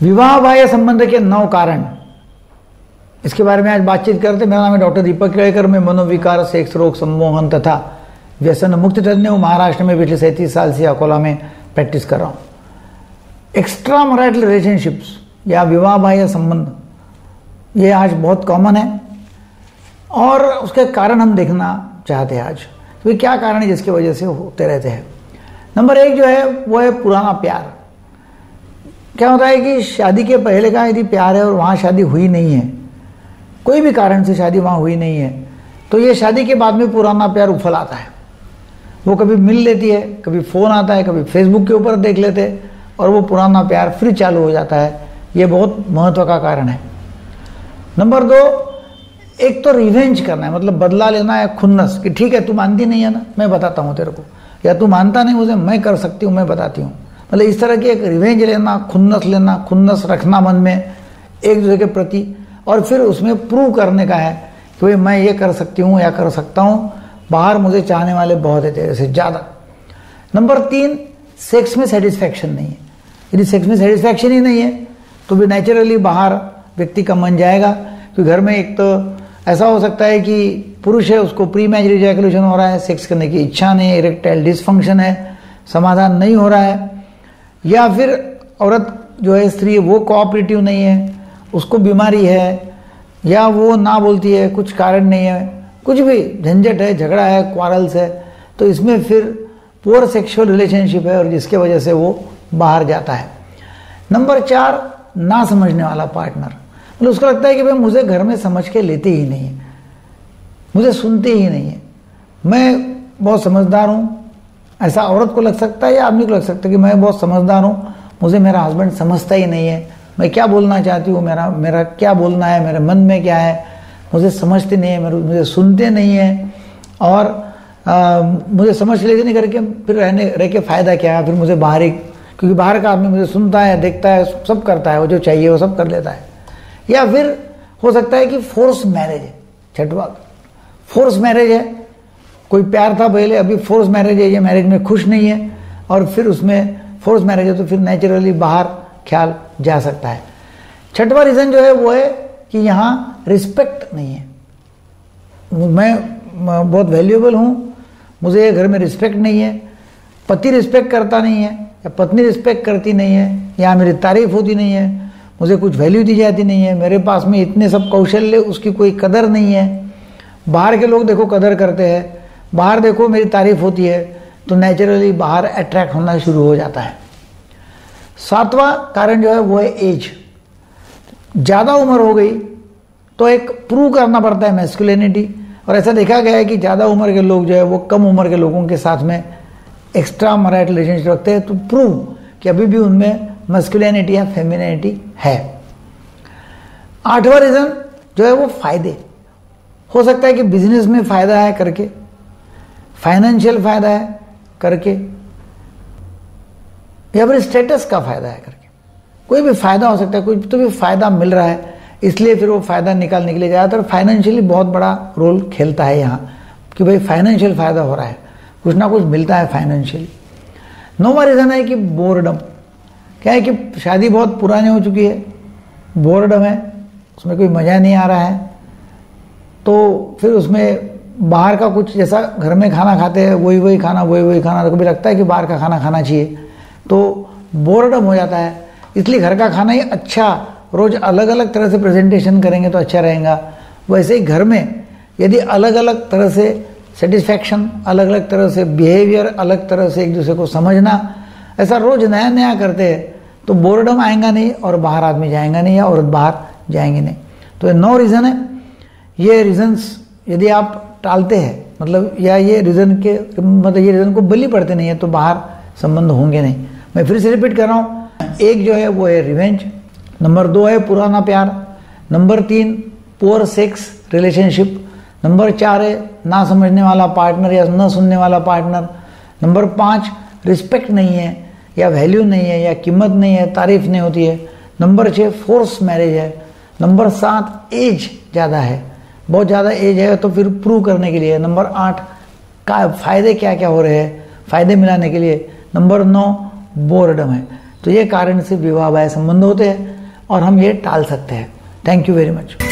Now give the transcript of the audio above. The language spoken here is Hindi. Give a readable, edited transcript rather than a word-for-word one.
विवाह बाह्य संबंध के 9 कारण, इसके बारे में आज बातचीत करते। मेरा नाम है डॉक्टर दीपक केड़कर। मैं मनोविकार, सेक्स रोग, सम्मोहन तथा व्यसन मुक्त तज्ञ हूँ। महाराष्ट्र में पिछले 37 साल से अकोला में प्रैक्टिस कर रहा हूँ। एक्स्ट्रा मैरिटल रिलेशनशिप्स या विवाह बाह्य संबंध, ये आज बहुत कॉमन है और उसके कारण हम देखना चाहते हैं आज। तो क्या कारण है जिसकी वजह से होते रहते हैं। नंबर 1 जो है वो है पुराना प्यार। क्या होता है कि शादी के पहले का यदि प्यार है और वहाँ शादी हुई नहीं है, कोई भी कारण से शादी वहाँ हुई नहीं है, तो ये शादी के बाद में पुराना प्यार उफल आता है। वो कभी मिल लेती है, कभी फ़ोन आता है, कभी फेसबुक के ऊपर देख लेते हैं और वो पुराना प्यार फिर चालू हो जाता है। ये बहुत महत्व का कारण है। नंबर 2, एक तो रिवेंज करना है, मतलब बदला लेना है, खुन्नस कि ठीक है तू मानती नहीं है ना, मैं बताता हूँ तेरे को, या तू मानता नहीं मुझे, मैं कर सकती हूँ, मैं बताती हूँ। मतलब इस तरह की एक रिवेंज लेना, खुन्नस रखना मन में एक दूसरे के प्रति, और फिर उसमें प्रूव करने का है कि भाई मैं ये कर सकती हूँ या कर सकता हूँ, बाहर मुझे चाहने वाले बहुत है तेरे से ज़्यादा। नंबर 3, सेक्स में सेटिस्फैक्शन नहीं है। यदि सेक्स में सेटिस्फैक्शन ही नहीं है तो भी नेचुरली बाहर व्यक्ति का मन जाएगा। क्योंकि घर में एक तो ऐसा हो सकता है कि पुरुष है, उसको प्री मैरिज इजैकुलेशन हो रहा है, सेक्स करने की इच्छा नहीं है, इरेक्टाइल डिसफंक्शन है, समाधान नहीं हो रहा है, या फिर औरत जो है, स्त्री, वो कोऑपरेटिव नहीं है, उसको बीमारी है, या वो ना बोलती है, कुछ कारण नहीं है, कुछ भी झंझट है, झगड़ा है, क्वारल्स है, तो इसमें फिर पुअर सेक्सुअल रिलेशनशिप है और जिसके वजह से वो बाहर जाता है। नंबर 4, ना समझने वाला पार्टनर। मतलब उसको लगता है कि भाई मुझे घर में समझ के लेते ही नहीं है, मुझे सुनते ही नहीं है, मैं बहुत समझदार हूँ। ऐसा औरत को लग सकता है या आदमी को लग सकता है कि मैं बहुत समझदार हूँ, मुझे मेरा हस्बैंड समझता ही नहीं है, मैं क्या बोलना चाहती हूँ, मेरा क्या बोलना है, मेरे मन में क्या है, मुझे समझते नहीं है, मुझे सुनते नहीं है, और मुझे समझ लेते नहीं करके फिर रह के फ़ायदा क्या है। फिर मुझे बाहर ही, क्योंकि बाहर का आदमी मुझे सुनता है, देखता है, सब करता है, वो जो चाहिए वो सब कर लेता है। या फिर हो सकता है कि फोर्स मैरिज है। 6वां, फोर्स मैरिज है, कोई प्यार था पहले, अभी फोर्स मैरिज है, ये मैरिज में खुश नहीं है और फिर उसमें फोर्स मैरिज है तो फिर नेचुरली बाहर ख्याल जा सकता है। 6वां रीज़न जो है वो है कि यहाँ रिस्पेक्ट नहीं है। मैं बहुत वैल्यूएबल हूँ, मुझे घर में रिस्पेक्ट नहीं है, पति रिस्पेक्ट करता नहीं है या पत्नी रिस्पेक्ट करती नहीं है, या मेरी तारीफ होती नहीं है, मुझे कुछ वैल्यू दी जाती नहीं है, मेरे पास में इतने सब कौशल्य, उसकी कोई कदर नहीं है। बाहर के लोग देखो कदर करते हैं, बाहर देखो मेरी तारीफ होती है, तो नेचुरली बाहर अट्रैक्ट होना शुरू हो जाता है। 7वां कारण जो है वो है एज। ज़्यादा उम्र हो गई तो एक प्रूव करना पड़ता है मैस्कुलिनिटी, और ऐसा देखा गया है कि ज़्यादा उम्र के लोग जो है वो कम उम्र के लोगों के साथ में एक्स्ट्रा मैरिटल रिलेशनशिप रखते हैं, तो प्रूव कि अभी भी उनमें मैस्कुलिनिटी या फेमिनिटी है। 8वां रीज़न जो है वो फ़ायदे। हो सकता है कि बिजनेस में फ़ायदा है करके, फाइनेंशियल फ़ायदा है करके, या फिर स्टेटस का फ़ायदा है करके, कोई भी फ़ायदा हो सकता है, कोई तो भी फ़ायदा मिल रहा है, इसलिए फिर वो फ़ायदा निकालने के लिए ज़्यादातर फाइनेंशियली बहुत बड़ा रोल खेलता है यहाँ, कि भाई फाइनेंशियल फ़ायदा हो रहा है, कुछ ना कुछ मिलता है फाइनेंशियली। 9वां रीज़न है कि बोर्डम। क्या है कि शादी बहुत पुरानी हो चुकी है, बोर्डम है, उसमें कोई मज़ा नहीं आ रहा है, तो फिर उसमें बाहर का कुछ, जैसा घर में खाना खाते हैं वही खाना, तो कभी लगता है कि बाहर का खाना खाना चाहिए, तो बोर्डम हो जाता है। इसलिए घर का खाना ही अच्छा, रोज़ अलग अलग तरह से प्रेजेंटेशन करेंगे तो अच्छा रहेगा। वैसे ही घर में यदि अलग अलग तरह से सेटिस्फैक्शन, अलग अलग तरह से बिहेवियर, अलग तरह से एक दूसरे को समझना, ऐसा रोज़ नया नया करते हैं तो बोर्डम आएगा नहीं और बाहर आदमी जाएगा नहीं या औरत बाहर जाएंगे नहीं। तो ये 9 रीज़न है। ये रीज़न्स यदि आप टालते हैं, मतलब या ये रीज़न को बलि पड़ते नहीं है, तो बाहर संबंध होंगे नहीं। मैं फिर से रिपीट कर रहा हूँ। 1 जो है वो है रिवेंज, नंबर 2 है पुराना प्यार, number 3 poor sex relationship, number 4 है ना समझने वाला पार्टनर या न सुनने वाला पार्टनर, नंबर 5 रिस्पेक्ट नहीं है या वैल्यू नहीं है या कीमत नहीं है, तारीफ नहीं होती है, नंबर 6 फोर्स मैरिज है, नंबर 7 एज ज़्यादा है, बहुत ज़्यादा एज है तो फिर प्रूव करने के लिए, नंबर 8 का फ़ायदे क्या क्या हो रहे हैं, फ़ायदे मिलाने के लिए, नंबर 9 बोर्डम है। तो ये कारण से विवाह बाह्य संबंध होते हैं और हम ये टाल सकते हैं। Thank you very much.